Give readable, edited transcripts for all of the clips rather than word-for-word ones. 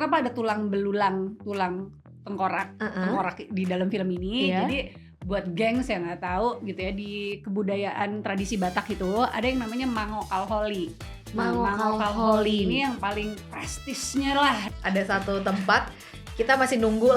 kenapa ada tulang belulang, tulang tengkorak di dalam film ini. Jadi buat gengs yang nggak tahu gitu ya, di kebudayaan tradisi Batak itu ada yang namanya Mango Kalholi. Mango Kalholi ini yang paling prestisnya lah. Ada satu tempat kita masih nunggu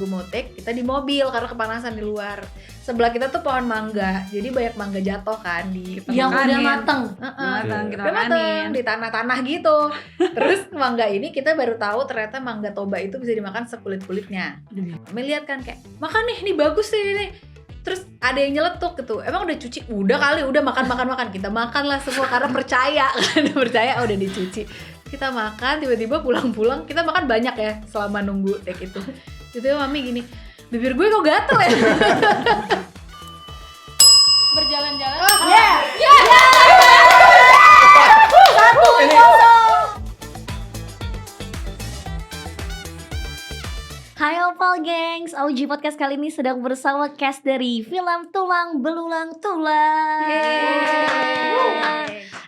motek, kita di mobil karena kepanasan di luar. Sebelah kita tuh pohon mangga, jadi banyak mangga jatuh kan di yang udah mateng. Kita udah mateng di tanah-tanah gitu. Terus mangga ini kita baru tahu ternyata mangga toba itu bisa dimakan sekulit-kulitnya. Kami lihat kan kayak, makan nih, ini bagus nih. Terus ada yang nyeletuk gitu, emang udah cuci? Udah kali, udah makan. Kita makanlah semua karena percaya udah dicuci. Kita makan, tiba-tiba pulang-pulang kita makan banyak ya selama nunggu take itu. Itu mami gini, bibir gue kok gatel ya. Berjalan-jalan. Hai Opal Gengs, OG Podcast kali ini sedang bersama cast dari film Tulang Belulang Tulang.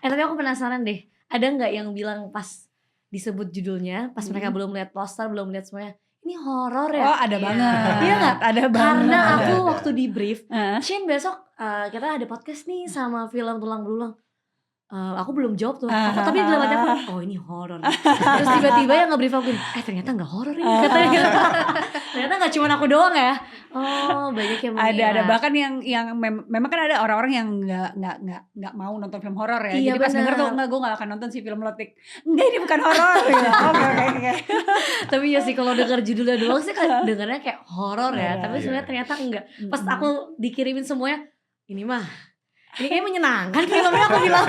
Tapi aku penasaran deh, ada nggak yang bilang pas disebut judulnya, pas mereka belum lihat poster, belum lihat semuanya, ini horor ya? Oh ada banget. Iya nggak? Ada banget. Karena aku waktu di brief, Shin besok kita ada podcast nih sama film Tulang Belulang. Aku belum jawab tuh, tapi dalam hati aku, oh ini horor. Terus tiba-tiba yang nge-brief aku, ternyata nggak horor ini katanya. Ternyata nggak cuma aku doang ya. Oh banyak yang mengira. Ada bahkan yang memang kan ada orang-orang yang nggak mau nonton film horor ya. Iya, jadi pas denger tuh, enggak, gue nggak akan nonton si film Lotik. Enggak, ini bukan horor. Oke. Tapi ya sih kalau denger judulnya doang sih kan dengarnya kayak horor ya. Tapi sebenarnya ternyata enggak. Pas aku dikirimin semuanya, ini kayak menyenangkan filmnya aku bilang.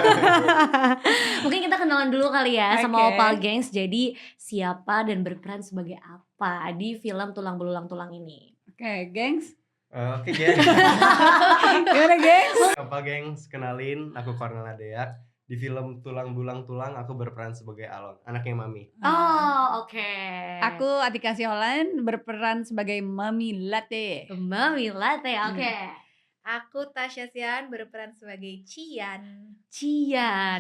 Mungkin kita kenalan dulu kali ya sama Opal Gengs. Jadi siapa dan berperan sebagai apa di film Tulang Belulang Tulang ini? Oke, gengs. Oke, gengs. Gimana gengs? Opal Gengs, kenalin, aku Cornel Adeak. Di film Tulang Belulang Tulang aku berperan sebagai Alon, anaknya Mami. Oh, oke. Aku Atika Siolan berperan sebagai Mami Latte. Mami Latte, oke. Aku Tasya Sian berperan sebagai Cian,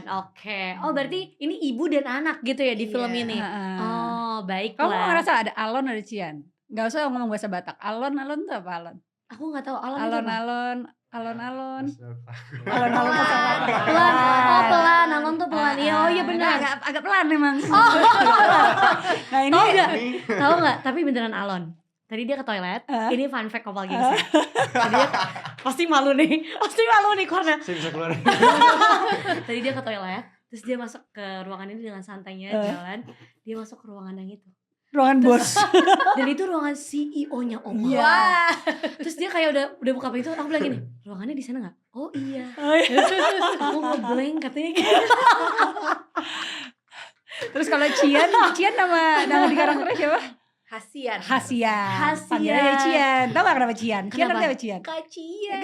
oke. Oh berarti ini ibu dan anak gitu ya di film ini. Oh baiklah. Kamu ngerasa ada Alon, ada Cian? Gak usah ngomong bahasa Batak. Alon tuh apa Alon? Aku nggak tahu Alon. Alon. Pelan. Alon tuh pelan. Iya benar. Agak pelan memang. Nah ini tahu nggak? Tapi beneran Alon. Tadi dia ke toilet. Ini fun fact Opal Gengs. Tadi dia pasti malu nih karena Saya bisa keluar. tadi dia ke toilet. Terus dia masuk ke ruangan ini dengan santainya jalan. Dia masuk ke ruangan yang itu. Ruangan bos. Dan itu ruangan CEO-nya Opal. Iya. Terus dia kayak udah buka pintu, aku bilang gini, ruangannya di sana nggak? Oh iya. Aku nge-blank katanya gitu. Terus kalau Cian nama di karakternya siapa? Hasian. Panggilannya Cian. Tahu gak kenapa Cian? Cian namanya Cian. Kacian.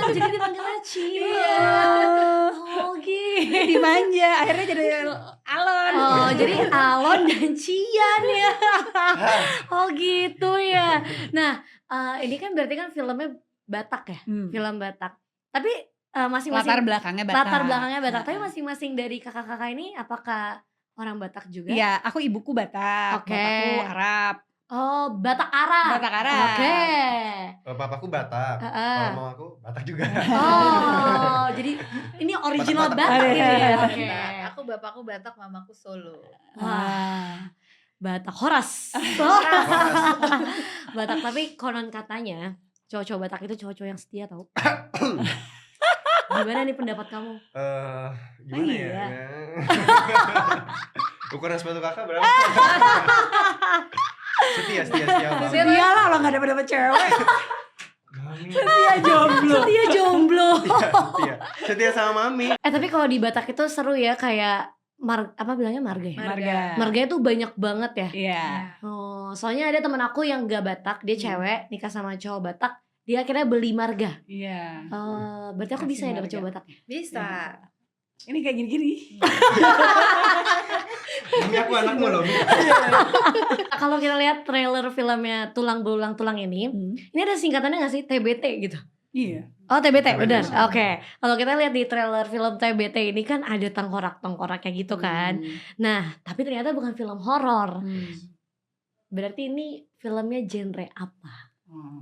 Jadi dipanggilnya Cian. Oh gitu. Dimanja, akhirnya jadi Alon. Oh jadi Alon dan Cian ya. Oh gitu ya. Nah ini kan berarti kan filmnya Batak ya, film Batak. Tapi masing-masing latar belakangnya Batak. Tapi masing-masing dari kakak-kakak ini apakah orang Batak juga? Iya, aku ibuku Batak, bapakku Arab. Oh, Batak Arab. Oke. Papaku Batak, kalau mau aku Batak juga. Oh, jadi ini original Batak gitu ya. Oke. Bapakku Batak, mamaku Solo. Wah. Batak Horas. Batak, tapi konon katanya cowok-cowok Batak itu cowok-cowok yang setia tau. Gimana nih pendapat kamu? Gimana ya? Ukuran sepatu kakak berapa? Setia banget. Setia lah, lo gak dapet cewek. Setia jomblo. Setia sama Mami. Tapi kalau di Batak itu seru ya, kayak apa bilangnya marga ya? Marga itu banyak banget ya. Iya. Oh, soalnya ada teman aku yang gak Batak, dia cewek nikah sama cowok Batak. Dia akhirnya beli marga. Iya. Berarti aku bisa ya dapet cowok Batak? Bisa. Ya. Ini kayak gini-gini. Ini aku anakmu loh. Kalau kita lihat trailer filmnya Tulang Belulang Tulang ini ada singkatannya nggak sih TBT gitu? Iya. Oh TBT, TBT, benar. sorry. Oke. Kalau kita lihat di trailer film TBT ini kan ada tengkorak-tengkoraknya gitu kan. Nah, tapi ternyata bukan film horor. Berarti ini filmnya genre apa?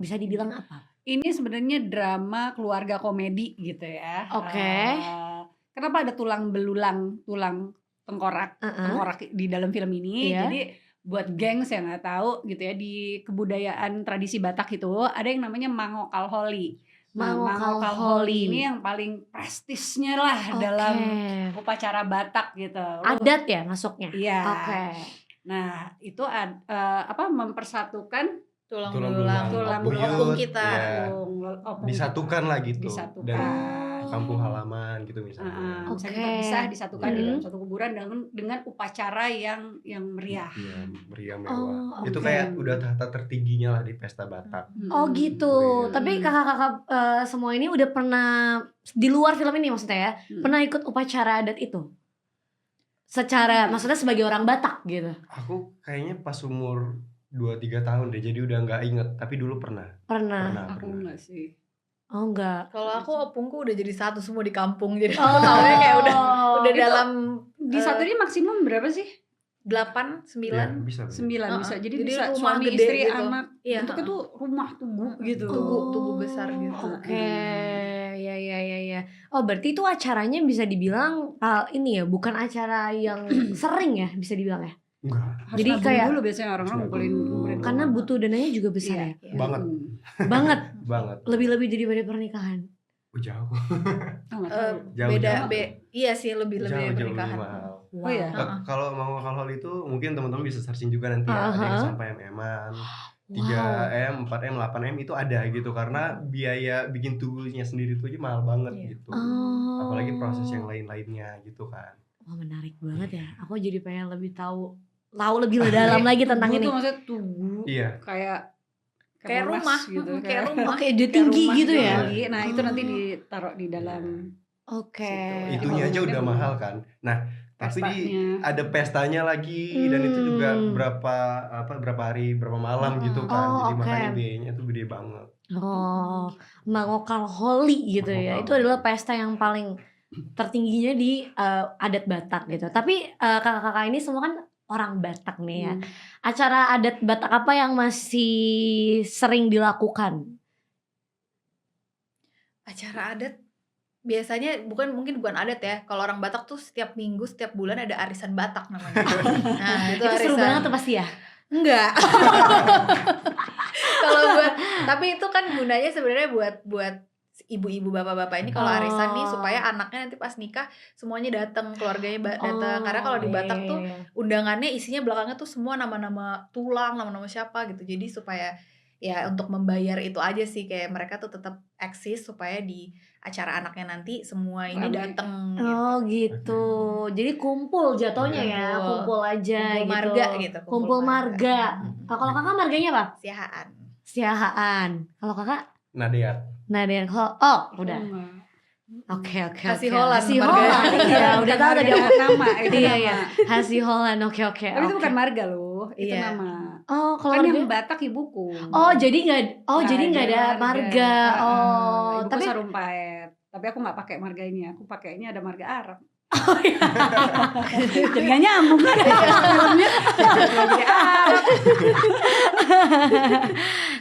Bisa dibilang apa? Ini sebenarnya drama keluarga komedi gitu ya. Oke. Kenapa ada tulang belulang, tulang tengkorak di dalam film ini? Iya. Jadi buat gengs yang nggak tahu gitu ya, di kebudayaan tradisi Batak itu ada yang namanya Mangokal Holi. Nah, Mangokal Holi ini yang paling prestisnya lah dalam upacara Batak gitu. Adat ya masuknya. Iya. Oke. Nah, itu mempersatukan tulang Tulang belulang opung kita. opung Disatukan lah gitu. Disatukan. Dan kampung halaman gitu misalnya. Misalnya terpisah disatukan di dalam suatu kuburan dengan upacara yang meriah. Iya, meriah mewah. Itu kayak udah tahta tertingginya lah di pesta Batak. Oh gitu. Iya. Tapi kakak-kakak semua ini udah pernah di luar film ini maksudnya ya, pernah ikut upacara adat itu? Secara maksudnya sebagai orang Batak gitu. Aku kayaknya pas umur 2-3 tahun deh, jadi udah nggak inget. Tapi dulu pernah. Aku enggak sih. Oh enggak. Kalau aku opungku udah jadi satu semua di kampung, jadi aku tahunya kayak udah Itu dalam Di satu ini maksimum berapa sih? 8, 9. Ya, bisa. 9 bisa. Jadi bisa rumah suami gede istri gitu. anak. Iya, Bentuknya tuh rumah tugu gitu. Tugu besar gitu. Oke. Ya. Oh, berarti itu acaranya bisa dibilang ini ya, bukan acara yang sering ya, bisa dibilang ya. Enggak. Harus Jadi nabung kayak dulu biasanya orang-orang ngumpulin karena butuh dananya juga besar ya. Banget. Banget. Banget. Lebih-lebih daripada pernikahan. Jauh. Iya sih lebih dari pernikahan. mahal. Oh ya. Kalau mau hal itu mungkin teman-teman bisa searching juga nanti ya. Ada yang sampai MM-an. 3M, 4M, 8M itu ada gitu, karena biaya bikin tubuhnya sendiri tuh aja mahal banget gitu. Apalagi proses yang lain-lainnya gitu kan. Wah, menarik banget ya. Aku jadi pengen lebih tahu lebih dalam lagi tentang ini. Tugu tuh maksudnya tugu. Iya. Kayak rumah gitu. kayak rumah. Oke, dia tinggi gitu ya. Nah, itu nanti ditaruh di dalam. Oke. Itunya aja udah mahal kan. Nah, tapi ada pestanya lagi dan itu juga berapa hari berapa malam gitu kan. Jadi makanya biayanya tuh gede banget. Mangokal Holi gitu ya. Itu adalah pesta yang paling tertingginya di adat Batak gitu. Tapi kakak-kakak ini semua kan orang Batak nih ya. Acara adat Batak apa yang masih sering dilakukan? Acara adat biasanya mungkin bukan adat ya. Kalau orang Batak tuh setiap minggu, setiap bulan ada arisan Batak namanya. Nah, itu seru banget tuh pasti ya. Enggak. Tapi itu kan gunanya sebenarnya buat ibu-ibu bapak-bapak ini kalau arisan nih supaya anaknya nanti pas nikah semuanya datang, keluarganya datang. Karena kalau di Batak tuh undangannya isinya belakangnya tuh semua nama-nama tulang, nama-nama siapa gitu. Jadi supaya ya untuk membayar itu aja sih, kayak mereka tuh tetap eksis supaya di acara anaknya nanti semua ini datang. Oh gitu. Jadi kumpul jatuhnya ya, kumpul aja kumpul gitu. Marga gitu. Kumpul marga. Kalau kakak marganya apa? Siahaan. Kalau kakak? Nadeat. Udah. Oke. Hasiholan. Iya, udah tahu tadi nama. Iya. Hasiholan. Oke. Tapi itu bukan marga loh, itu nama. Oh, kalau kan yang Batak ibuku. Jadi nggak ada marga. Ibuku tapi Sarumpait. Tapi aku nggak pakai marganya, aku pakainya ada marga Arab. Jadi nggak nyambung kan filmnya.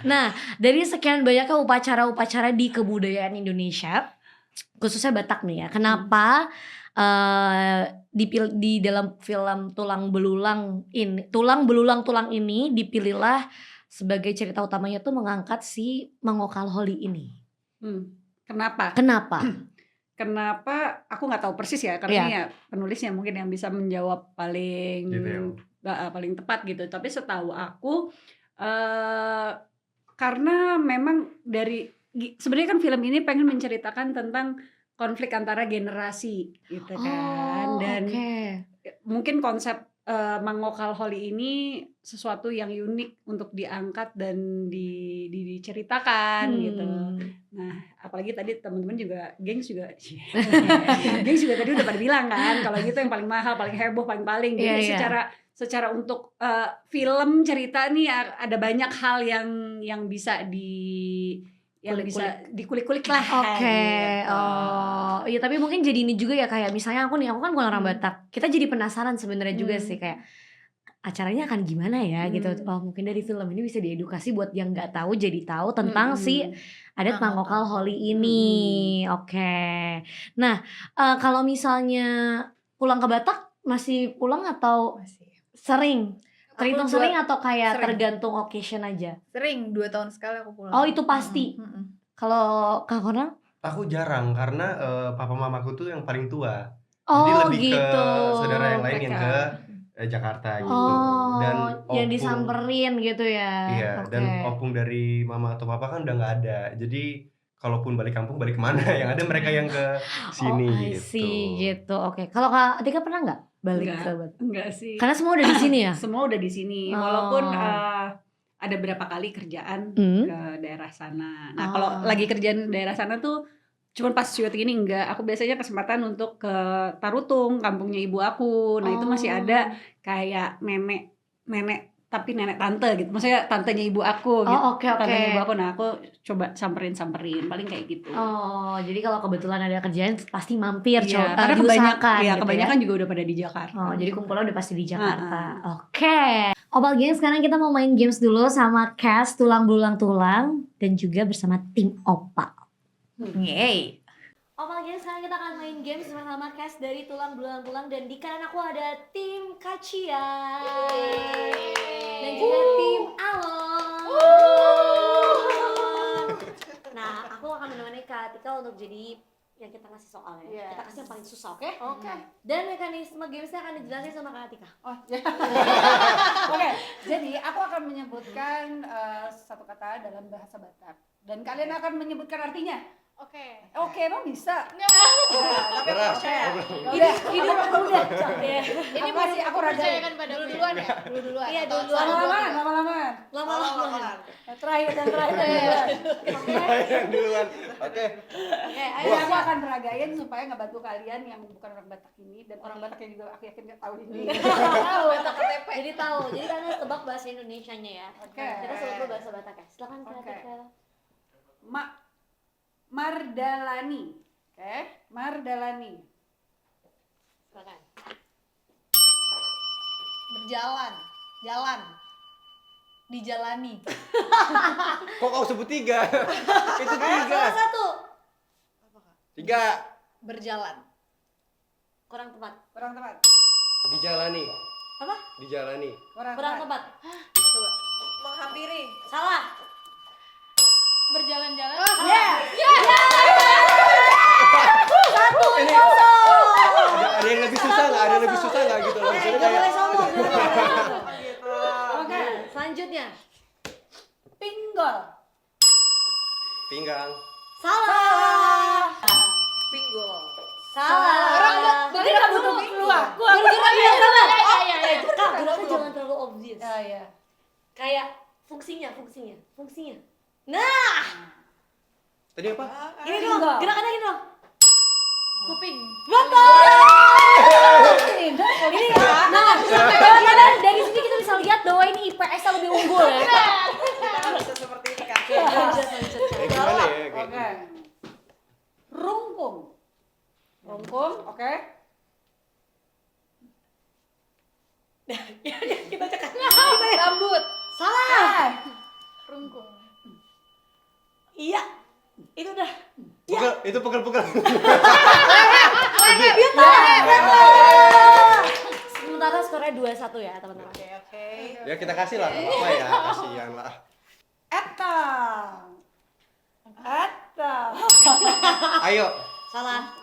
Nah, dari sekian banyaknya upacara-upacara di kebudayaan Indonesia, khususnya Batak nih ya, kenapa di dalam film Tulang Belulang ini dipilihlah sebagai cerita utamanya tuh mengangkat si Mangokal Holi ini? Kenapa? Kenapa? Aku nggak tahu persis ya, karena ya penulisnya mungkin yang bisa menjawab paling tepat gitu. Tapi setahu aku karena memang sebenarnya kan film ini pengen menceritakan tentang konflik antara generasi gitu kan. Dan mungkin konsep Mangokal Holi ini sesuatu yang unik untuk diangkat dan diceritakan gitu. Nah, apalagi tadi teman-teman juga gengs juga tadi udah pada bilang kan kalau gitu yang paling mahal, paling heboh, paling. Jadi secara untuk film cerita nih ada banyak hal yang bisa yang Kulik-kulik. bisa dikulik-kulik lah. Oke, gitu. oh iya tapi mungkin jadi ini juga ya kayak misalnya aku kan bukan orang Batak, kita jadi penasaran sebenarnya juga sih kayak acaranya akan gimana ya gitu. Oh mungkin dari film ini bisa diedukasi buat yang nggak tahu jadi tahu tentang si adat Mangokal Holi ini. Oke. Nah kalau misalnya pulang ke Batak masih pulang atau Masih. sering? Terhitung Aku sering atau kayak sering. tergantung occasion aja? Sering 2 tahun sekali aku pulang. Oh itu pasti. Kalau Kak Konal? Aku jarang karena papa mamaku tuh yang paling tua. Oh Jadi lebih gitu. ke saudara yang lain yang ke Jakarta gitu. Dan yang opung, disamperin gitu ya. Iya, Oke. dan opung dari mama atau papa kan udah nggak ada. Jadi kalaupun balik kampung balik kemana? Yang ada mereka yang ke sini I gitu. see, gitu. Oke. Kalau Kak Atika pernah nggak balik Enggak. ke Batak? Enggak sih. Karena semua udah di sini ya. Semua udah di sini. Oh. Walaupun ada berapa kali kerjaan ke daerah sana. Nah, kalau lagi kerjaan daerah sana tuh cuman pas syuting ini enggak. Aku biasanya kesempatan untuk ke Tarutung, kampungnya ibu aku. Nah, itu masih ada kayak nenek tapi nenek tante gitu. Maksudnya tantenya ibu aku gitu. Oh oke. Tantenya ibu aku. Nah, aku coba samperin paling kayak gitu. Oh jadi kalau kebetulan ada kerjaan pasti mampir Iya, coba karena diusahakan gitu kebanyakan ya. juga udah pada di Jakarta. Oh jadi kumpulnya udah pasti di Jakarta. Oke. Opal Gang sekarang kita mau main games dulu sama cast Tulang Belulang Tulang dan juga bersama tim Opal. Yeay. Opal Gang sekarang kita akan main games bersama cast dari Tulang Belulang Tulang dan di kanan aku ada tim Kacia dan juga tim Alon. Nah, aku akan menemani Kak Atika untuk jadi yang kita kasih soal ya. Kita kasih yang paling susah, oke? Oke. Dan mekanisme gamesnya akan dijelasin sama Kak Atika. Oh, ya. Oke, jadi aku akan menyebutkan satu kata dalam bahasa Batak dan kalian akan menyebutkan artinya. Oke, emang bisa? Tapi aku percaya. Ini udah. Ini masih aku ragain. Duluan ya? Duluan. Iya, duluan. Lama-lama. Terakhir. Yang duluan. Oke. Ayo aku akan meragain supaya ngebantu kalian yang bukan orang Batak ini dan orang Batak yang juga aku yakin nggak tahu ini. Tahu Batak KTP. Jadi tahu. Jadi kalian tebak bahasa Indonesianya ya. Oke. Kita sebut dulu bahasa Batak ya. Silakan Kak Atika. Mardalani. Oke, Mardalani. Silakan. Berjalan. Jalan. Dijalani. Kok kau sebut 3? Itu 3. Salah satu. 3. Berjalan. Kurang tepat. Dijalani. Apa? Dijalani. Kurang tepat. Coba. Menghampiri. Salah. Berjalan-jalan. Ini ada yang lebih susah nggak? Ada yang lebih susah nggak gitu loh? Misalnya Gak boleh kayak sombong. Oke, Selanjutnya. pinggol. pinggang. Salah. Pinggul. Salah. Jadi nggak butuh keluar. Gerak biasa Kak. Kak, geraknya jangan terlalu obvious. Ya. Kayak fungsinya. Nah, Tadi apa? ini dong. Gerakannya ini dong. Kuping. Betul. Ini nah, dari sini kita bisa lihat bahwa ini IPS-nya lebih unggul ya. Bisa seperti ini kan. Lanjut. Gimana ya? Oke. Rungkung, oke. Rambut. Salah. Rungkung. Iya. Itu udah. Pukul, itu pukul. Sementara skornya 2-1 ya, teman-teman. Oke. Ya kita kasih lah, nggak apa-apa ya, kasihan lah. Etang. Ayo. Salah.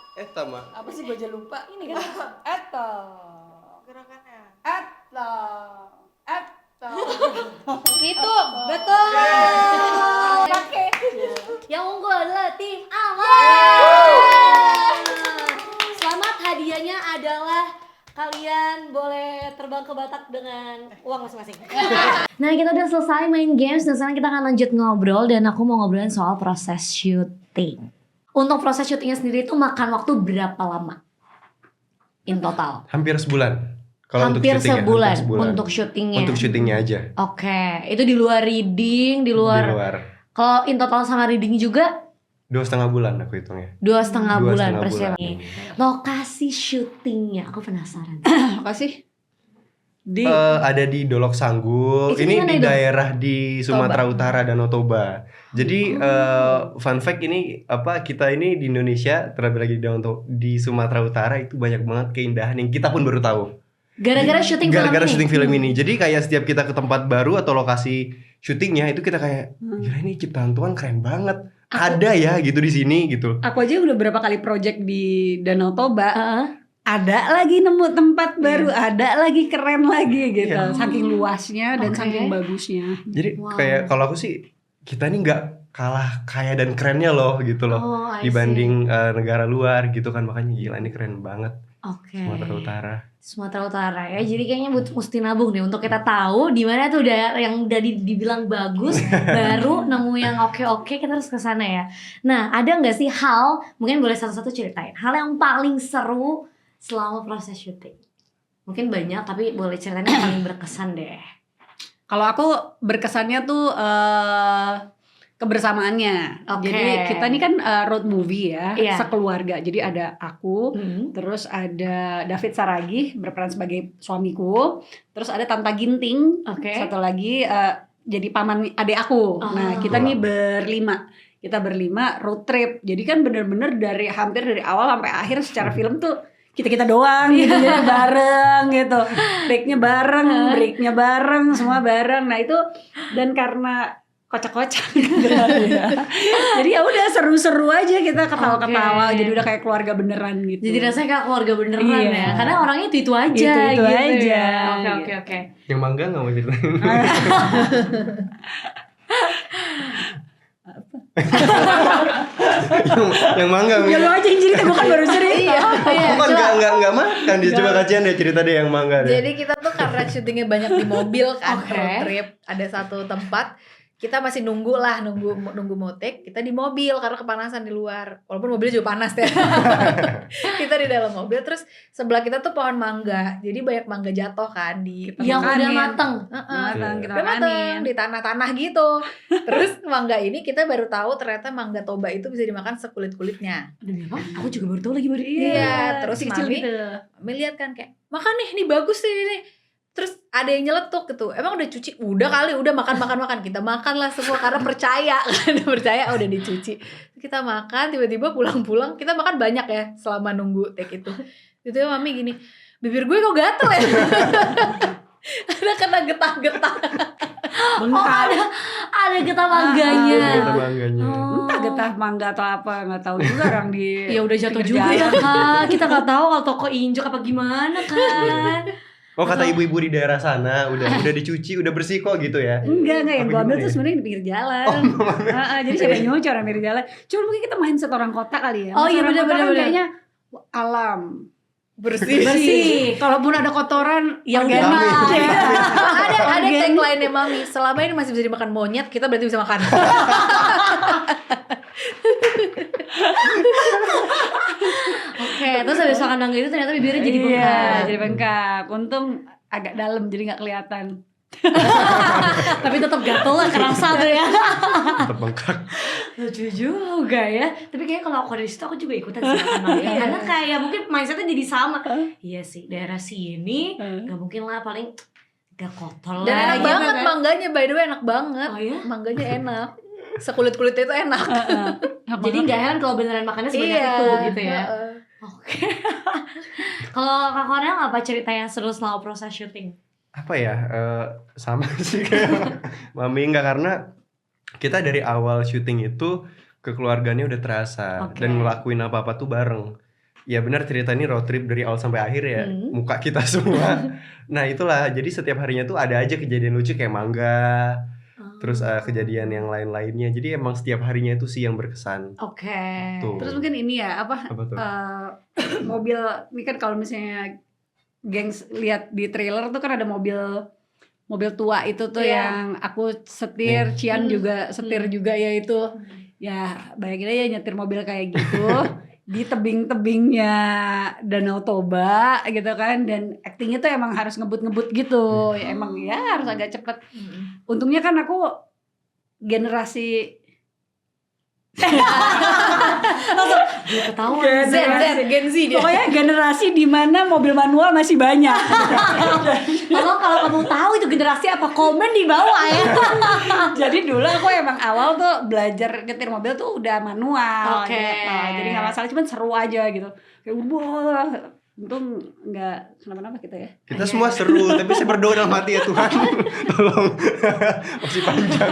Mah. Apa sih gue aja lupa? Ini kan etang. Gerakannya. Etang. Hitung. Betul. Pakai. Yang unggul adalah tim Aman. Selamat, hadiahnya adalah kalian boleh terbang ke Batak dengan uang masing-masing. Nah, kita udah selesai main games dan sekarang kita akan lanjut ngobrol dan aku mau ngobrolin soal proses syuting. Untuk proses syutingnya sendiri itu makan waktu berapa lama? In total? Hampir sebulan. Kalau Hampir untuk syutingnya, sebulan hampir sebulan. untuk syutingnya. Untuk syutingnya aja. Oke, itu di luar reading, di luar Kalau in total sama reading juga 2,5 bulan aku hitungnya. 2,5 bulan 2,5 persiapan. bulan. Lokasi syutingnya aku penasaran. Apa sih? Ada di Dolok Sanggul. Itu Ini dimana di itu? daerah di Sumatera Utara, Danau Toba. Jadi fun fact ini kita ini di Indonesia terlebih lagi di Sumatera Utara itu banyak banget keindahan yang kita pun baru tahu. Gara-gara syuting film ini. Jadi kayak setiap kita ke tempat baru atau lokasi syutingnya itu kita kayak gila ini ciptaan Tuhan keren banget. Ada ya gitu di sini gitu. Aku aja udah berapa kali project di Danau Toba. Ada lagi nemu tempat baru, ada lagi keren lagi gitu. Saking luasnya dan saking bagusnya. Jadi kayak kalau aku sih kita ini nggak kalah kaya dan kerennya loh gitu loh. Dibanding negara luar gitu kan, makanya gila ini keren banget. Sumatera Utara ya. Jadi kayaknya mesti nabung nih untuk kita tahu di mana tuh yang udah dibilang bagus baru nemu yang oke kita harus ke sana ya. Nah, ada nggak sih hal, mungkin boleh satu-satu ceritain hal yang paling seru selama proses syuting? Mungkin banyak tapi boleh ceritain yang paling berkesan deh. Kalau aku berkesannya tuh kebersamaannya. Jadi kita ini kan road movie ya, sekeluarga. Jadi ada aku, terus ada David Saragih berperan sebagai suamiku, terus ada Tanta Ginting, satu lagi jadi paman adik aku. Nah kita nih berlima. Kita berlima road trip. Jadi kan bener-bener hampir dari awal sampai akhir secara film tuh kita doang gitu, jadi bareng gitu, take-nya bareng, break-nya bareng, semua bareng. Nah itu, dan karena kocak-kocak gitu ya. Jadi ya udah seru-seru aja, kita ketawa-ketawa, jadi udah kayak keluarga beneran gitu. Jadi rasanya kayak keluarga beneran ya, karena orangnya itu aja itu gitu aja. Oke. Yang mangga nggak mau ceritain? yang mangga ya lu aja yang cerita, gue kan baru cerita. Aku kan nggak makan, dia coba kajian deh cerita deh yang mangga deh. Jadi kita tuh karena syutingnya banyak di mobil kan, road trip, ada satu tempat kita masih nunggu motek, kita di mobil karena kepanasan di luar, walaupun mobilnya juga panas ya. Kita di dalam mobil, terus sebelah kita tuh pohon mangga, jadi banyak mangga jatuh kan di yang udah mateng, udah mateng di tanah-tanah gitu. Terus mangga ini kita baru tahu ternyata mangga Toba itu bisa dimakan sekulit-kulitnya. Aku juga baru tahu lagi Iya, terus mami lihat kan kayak makan nih, ini bagus nih. Terus ada yang nyeletuk gitu, emang udah cuci? Udah kali, udah makan. Kita makanlah semua karena percaya udah dicuci. Kita makan, tiba-tiba pulang kita makan banyak ya selama nunggu take itu. Itu mami gini, bibir gue kok gatel ya? Ada kena getah-getah. Ada getah mangganya. Entah getah mangga atau apa, nggak tahu juga orang di. Ya udah jatuh juga ya Kak. Kita nggak tahu kalau toko injek apa gimana kan. Oh kata ibu-ibu di daerah sana udah dicuci, udah bersih kok gitu ya? Enggak yang gue ambil tuh sebenarnya di pinggir jalan. Jadi siapa nyuci orang pinggir jalan. Cuma mungkin kita mindset orang kota kali ya. Oh iya benar. Kayaknya alam bersih. Kalaupun ada kotoran yang organik. Ada tagline-nya mami, selama ini masih bisa dimakan monyet, kita berarti bisa makan. Oke, terus habis makan mangga itu ternyata bibirnya jadi bengkak. Iya, jadi bengkak. Untung agak dalam jadi nggak kelihatan. Tapi tetap gatel lah, kerasa tuh ya. Tetap bengkak. Lucu juga ya. Tapi kayaknya kalau aku dari situ aku juga ikutan sih makan mangga. Karena kayak mungkin mindsetnya jadi sama. Iya sih, daerah sini nggak mungkin lah, paling gak kotor lah. Dan enak gitu banget kan. Mangganya, by the way enak banget. Oh ya? Mangganya enak. Sekulit-kulitnya itu enak. Jadi gak heran kalau beneran makannya sebanyak itu gitu ya. Oke. Kalau Kak Korel apa cerita yang seru selama proses syuting? Apa ya, sama sih kayak mami, enggak, karena kita dari awal syuting itu kekeluarganya udah terasa dan ngelakuin apa-apa tuh bareng. Ya benar, cerita ini road trip dari awal sampai akhir ya, muka kita semua. Nah itulah, jadi setiap harinya tuh ada aja kejadian lucu kayak mangga, terus kejadian yang lain-lainnya. Jadi emang setiap harinya itu sih yang berkesan. Oke. Terus mungkin ini ya, apa tuh? mobil, ini kan kalau misalnya gengs lihat di trailer tuh kan ada mobil tua itu tuh yang aku setir, Cian juga setir juga ya itu. Ya bayangin aja nyetir mobil kayak gitu di tebing-tebingnya Danau Toba gitu kan, dan aktingnya tuh emang harus ngebut-ngebut gitu. Ya emang ya harus agak cepet. Untungnya kan aku generasi Langsung gue ketahuan. Gen Z dia. Pokoknya generasi di mana mobil manual masih banyak. Kalau kamu tahu itu generasi apa, komen di bawah ya. Jadi dulu aku emang awal tuh belajar nyetir mobil tuh udah manual Oke. gitu. Jadi nggak masalah, cuman seru aja gitu. Kayak wah, untung nggak kenapa-napa kita ya. Kita semua seru, tapi saya berdoa dalam hati ya Tuhan, tolong masih panjang.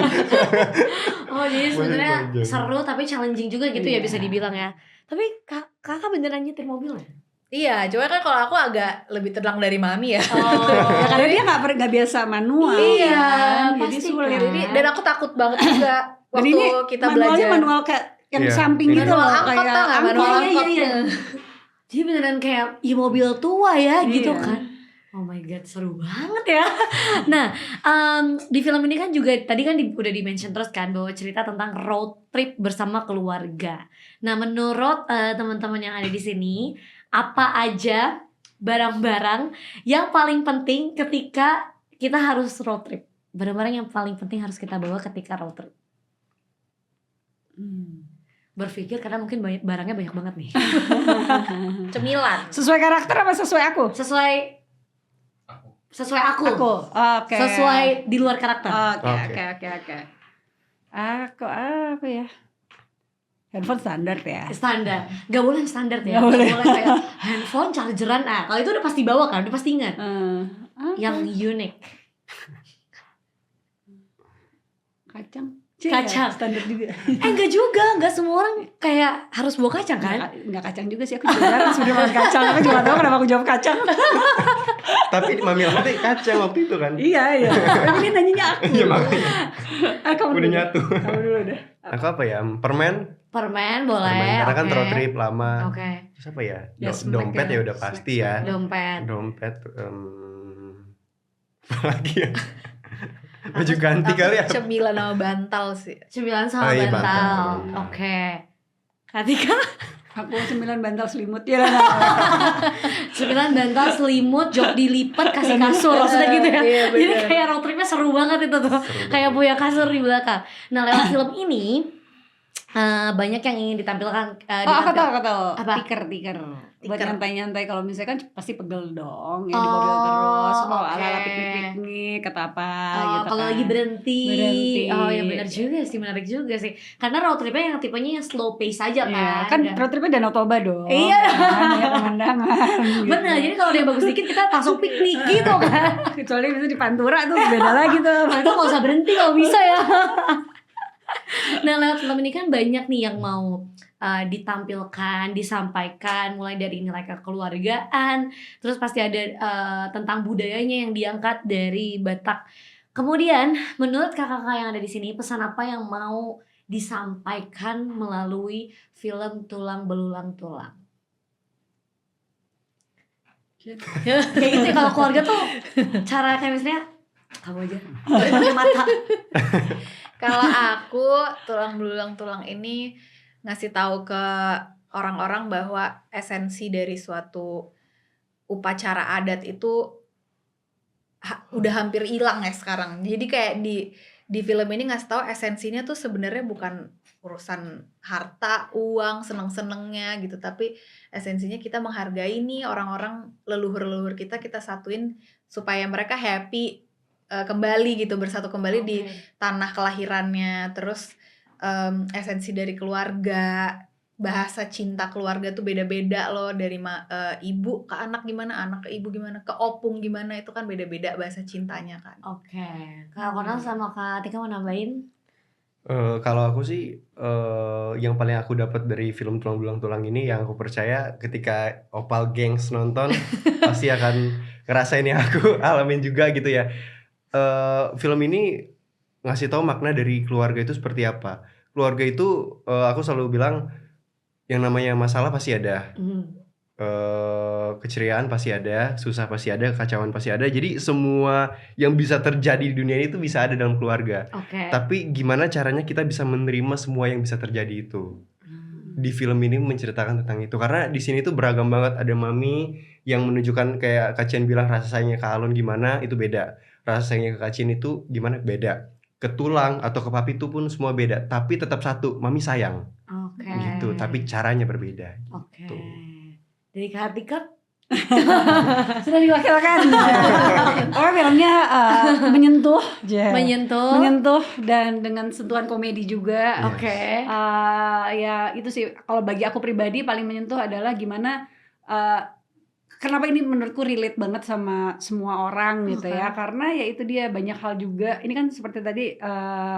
Oh jadi sebenarnya Panjang. seru tapi challenging juga gitu ya Iya. bisa dibilang ya. Tapi kakak beneran nyetir mobil ya? Iya, cuma kan kalau aku agak lebih tenang dari mami ya. Oh, Ya, karena dia nggak biasa manual. Iya, kan. Jadi pasti sulit. kan. Jadi dan aku takut banget juga Dan waktu ini kita manualnya belajar. manual kayak yang Iya, samping ini gitu manual loh, angkot kayak tau nggak? Manual angkot. angkot. iya. Jadi beneran kayak mobil tua ya gitu Iya. kan. Oh my god, seru banget ya. Nah, di film ini kan juga tadi kan udah di-mention terus kan bahwa cerita tentang road trip bersama keluarga. Nah, menurut teman-teman yang ada di sini, apa aja barang-barang yang paling penting ketika kita harus road trip? Barang-barang yang paling penting harus kita bawa ketika road trip. Berpikir karena mungkin barangnya banyak banget nih. Cemilan. Sesuai karakter apa sesuai aku? Sesuai aku. Oke. Sesuai di luar karakter. Oke. Aku apa ya? Handphone standar ya. Standar. Gak boleh yang standar ya. Gak boleh. Kayak handphone, chargeran. Kalau itu udah pasti bawa kan, udah pasti ingat. Yang unik. Kacang. Kacang. Standar juga. Enggak juga, enggak semua orang kayak harus bawa kacang kan? Enggak kacang juga sih, aku juga jarang sebenarnya makan kacang. Aku juga tahu kenapa aku jawab kacang. Tapi Mami Lantai kacang waktu itu kan. Iya. Tapi ini nanyanya aku. Iya makanya. Kamu Udah dulu. nyatu. Kamu dulu deh. Aku apa ya? Permen. Permen boleh. Permen. Karena kan oke. road trip lama. Oke. Terus apa ya? Ya, snack Dompet ya. ya udah pasti ya. Dompet. Dompet. Apa lagi ya? Baju ganti Aku kali ya. Cemilan sama bantal sih. Cemilan sama Oh, iya, bantal. bantal. Oke. Katika Aku 9 bantal selimut ya. cemilan bantal, selimut, jok dilipat, kasih kasur maksudnya gitu ya. Iya, bener. Jadi kayak road tripnya seru banget itu tuh. Kayak punya kasur di belakang. Nah, lewat film ini banyak yang ingin ditampilkan. Aku tahu. Apa? Tiker. Buat Tiker. nyantai-nyantai, kalau misalnya kan pasti pegel dong ya di mobil terus. Mau oke. ala-ala piknik-piknik kata apa Oh, gitu kalau kan. lagi berhenti. Berhenti. Oh ya benar juga sih, menarik juga sih. Karena road tripnya yang tipenya yang slow pace aja kan. Iya, kan Dan- road tripnya Danau Toba dong. Iya. Kan, banyak pemandangan. gitu. Bener, jadi kalau dia bagus dikit kita langsung piknik gitu kan. Kecuali bisa di Pantura tuh beda lagi tuh. Nah, itu gak usah berhenti kalau bisa ya. Nah, lewat film ini kan banyak nih yang mau ditampilkan, disampaikan, mulai dari nilai kekeluargaan, terus pasti ada tentang budayanya yang diangkat dari Batak. Kemudian, menurut kakak-kakak yang ada di sini, pesan apa yang mau disampaikan melalui film Tulang Belulang Tulang? Kayak gitu ya, kalau keluarga tuh cara kayak misalnya kamu aja pakai mata. Kalau aku tulang belulang tulang ini ngasih tahu ke orang-orang bahwa esensi dari suatu upacara adat itu udah hampir hilang ya sekarang. Jadi kayak di film ini ngasih tahu esensinya tuh sebenarnya bukan urusan harta, uang, seneng-senengnya gitu, tapi esensinya kita menghargai nih orang-orang leluhur-leluhur kita satuin supaya mereka happy kembali gitu, bersatu kembali di tanah kelahirannya. Terus esensi dari keluarga, bahasa cinta keluarga tuh beda-beda loh, dari ibu ke anak gimana, anak ke ibu gimana, ke opung gimana, itu kan beda-beda bahasa cintanya kan. Oke, Kak Konal sama Kak Tika mau nambahin? Kalau aku sih yang paling aku dapat dari film Tulang Belulang Tulang ini, yang aku percaya ketika Opal Gengs nonton pasti akan ngerasain yang aku alamin juga gitu ya. Film ini ngasih tahu makna dari keluarga itu seperti apa. Keluarga itu aku selalu bilang yang namanya masalah pasti ada. Keceriaan pasti ada, susah pasti ada, kekacauan pasti ada. Jadi semua yang bisa terjadi di dunia ini itu bisa ada dalam keluarga. Oke. Tapi gimana caranya kita bisa menerima semua yang bisa terjadi itu? Di film ini menceritakan tentang itu, karena di sini tuh beragam banget. Ada mami yang menunjukkan kayak Kak Cian bilang rasa sayangnya ke Alon gimana, itu beda. Rasa sayangnya ke Kak Cian itu gimana, beda. ke tulang atau ke papi itu pun semua beda, tapi tetap satu, mami sayang. Oke. Gitu, tapi caranya berbeda. Oke. Gitu. Dari Kak Atika? Sudah diwakilkan. Oh, filmnya menyentuh, menyentuh dan dengan sentuhan komedi juga. Yes. Oke. Ya itu sih kalau bagi aku pribadi paling menyentuh adalah gimana kenapa ini menurutku relate banget sama semua orang gitu ya, karena ya itu dia banyak hal juga. Ini kan seperti tadi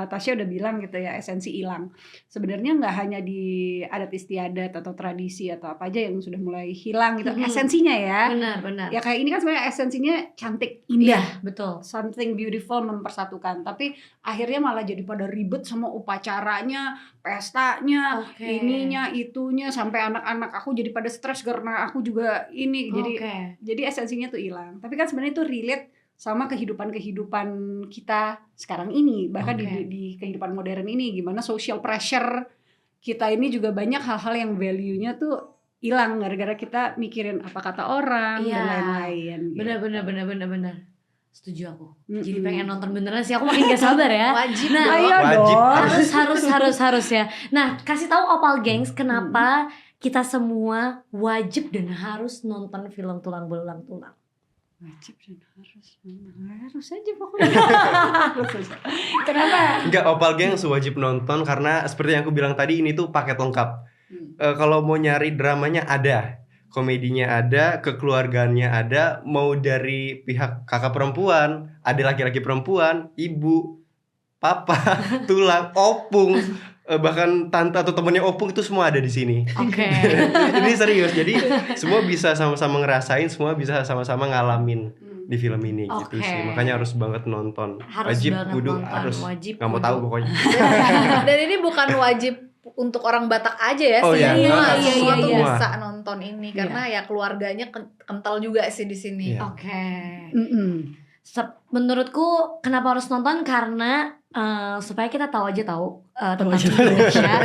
Tasya udah bilang gitu ya, esensi hilang. Sebenarnya nggak hanya di adat istiadat atau tradisi atau apa aja yang sudah mulai hilang gitu, esensinya ya. Benar. Ya kayak ini kan sebenarnya esensinya cantik, indah, betul. something beautiful, mempersatukan. Tapi akhirnya malah jadi pada ribet sama upacaranya, pestanya, ininya, itunya, sampai anak-anak aku jadi pada stres karena aku juga ini. Jadi esensinya tuh hilang. Tapi kan sebenarnya itu relate sama kehidupan kita sekarang ini, bahkan di kehidupan modern ini, gimana social pressure kita ini juga banyak hal-hal yang value-nya tuh hilang gara-gara kita mikirin apa kata orang dan lain-lain. Benar. Setuju aku. Jadi pengen nonton beneran sih, aku makin gak sabar ya. Wajib. Nah, ayo dong. harus ya. Nah, kasih tahu Opal Gengs kenapa kita semua wajib dan harus nonton film Tulang Belulang Tulang. Wajib dan harus aja pokoknya. Kenapa? Enggak, Opal Gengs wajib nonton karena seperti yang aku bilang tadi, ini tuh paket lengkap. Kalau mau nyari dramanya ada, komedinya ada, kekeluargaannya ada, mau dari pihak kakak perempuan, ada laki-laki perempuan, ibu, papa, tulang, opung, bahkan tante atau temennya opung, itu semua ada di sini. Oke. Ini serius, jadi semua bisa sama-sama ngerasain, semua bisa sama-sama ngalamin di film ini gitu sih. Makanya harus banget nonton. Wajib, kudu, harus. Nggak mau tahu pokoknya. Dan ini bukan wajib untuk orang Batak aja ya, semua tuh bisa nonton ini karena ya keluarganya kental juga sih di sini. Menurutku kenapa harus nonton, karena supaya kita tahu tentang Indonesia.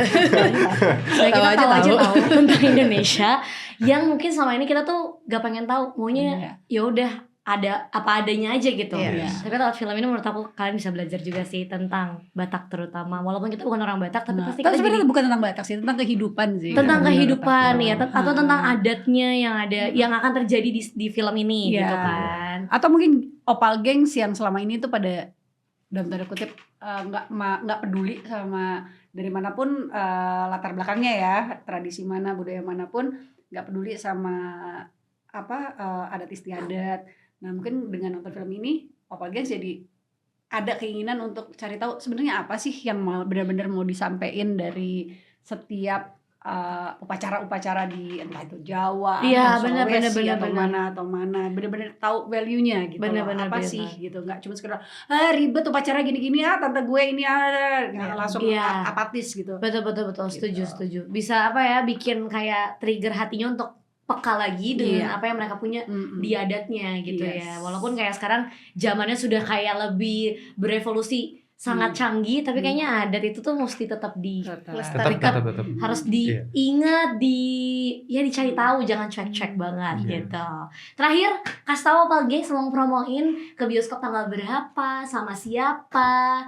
Supaya kita tahu tentang Indonesia yang mungkin selama ini kita tuh gak pengen tahu, maunya ya udah ada apa adanya aja gitu. Tapi lewat film ini menurut aku kalian bisa belajar juga sih tentang Batak terutama. Walaupun kita bukan orang Batak, tapi pasti kita sebenarnya bukan tentang Batak sih, tentang kehidupan sih. Tentang kehidupan ya, atau tentang adatnya yang ada, yang akan terjadi di film ini gitu kan. Atau mungkin Opal Gengs yang selama ini tuh pada dalam tanda kutip nggak peduli sama dari manapun latar belakangnya ya, tradisi mana, budaya manapun, nggak peduli sama adat istiadat. Nah mungkin dengan nonton film ini Opal Gengs jadi ada keinginan untuk cari tahu sebenarnya apa sih yang benar-benar mau disampaikan dari setiap upacara-upacara di entah itu Jawa atau Sulawesi atau mana bener-bener tahu value-nya gitu. Apa sih gitu, nggak cuma sekedar ribet upacara gini-gini tante gue ini langsung apatis gitu. Betul gitu. Setuju. Bisa bikin kayak trigger hatinya untuk peka lagi dengan apa yang mereka punya di adatnya gitu ya. Walaupun kayak sekarang zamannya sudah kayak lebih berevolusi, sangat canggih, tapi kayaknya adat itu tuh mesti tetap dilestarikan, harus diingat, dicari tahu, jangan cuek-cuek banget gitu. Terakhir, kasih tahu Opal Gengs mau promoin ke bioskop tanggal berapa, sama siapa?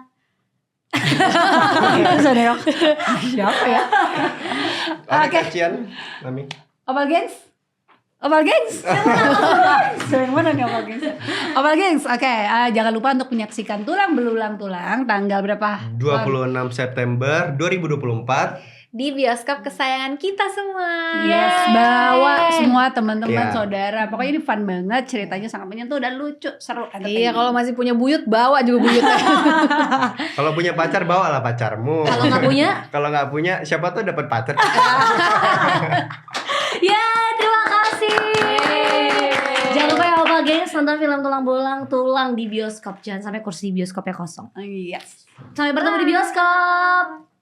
Siapa ya? Oke, Cian, Mami. Opal Gengs. Yang mana nih Opal Gengs? Opal Gengs, jangan lupa untuk menyaksikan Tulang Belulang Tulang tanggal berapa? 26 September 2024 di bioskop kesayangan kita semua. Bawa semua teman-teman, saudara. Pokoknya ini fun banget, ceritanya sangat menyentuh dan lucu, seru. Iya, kalau masih punya buyut, bawa juga buyutnya. Kalau punya pacar, bawalah pacarmu. Kalau nggak punya, siapa tuh dapat pacar. Terima kasih. Jangan lupa ya Opal Gengs nonton film Tulang Belulang Tulang di bioskop. Jangan sampai kursi bioskopnya kosong. Yes. Sampai bertemu di bioskop.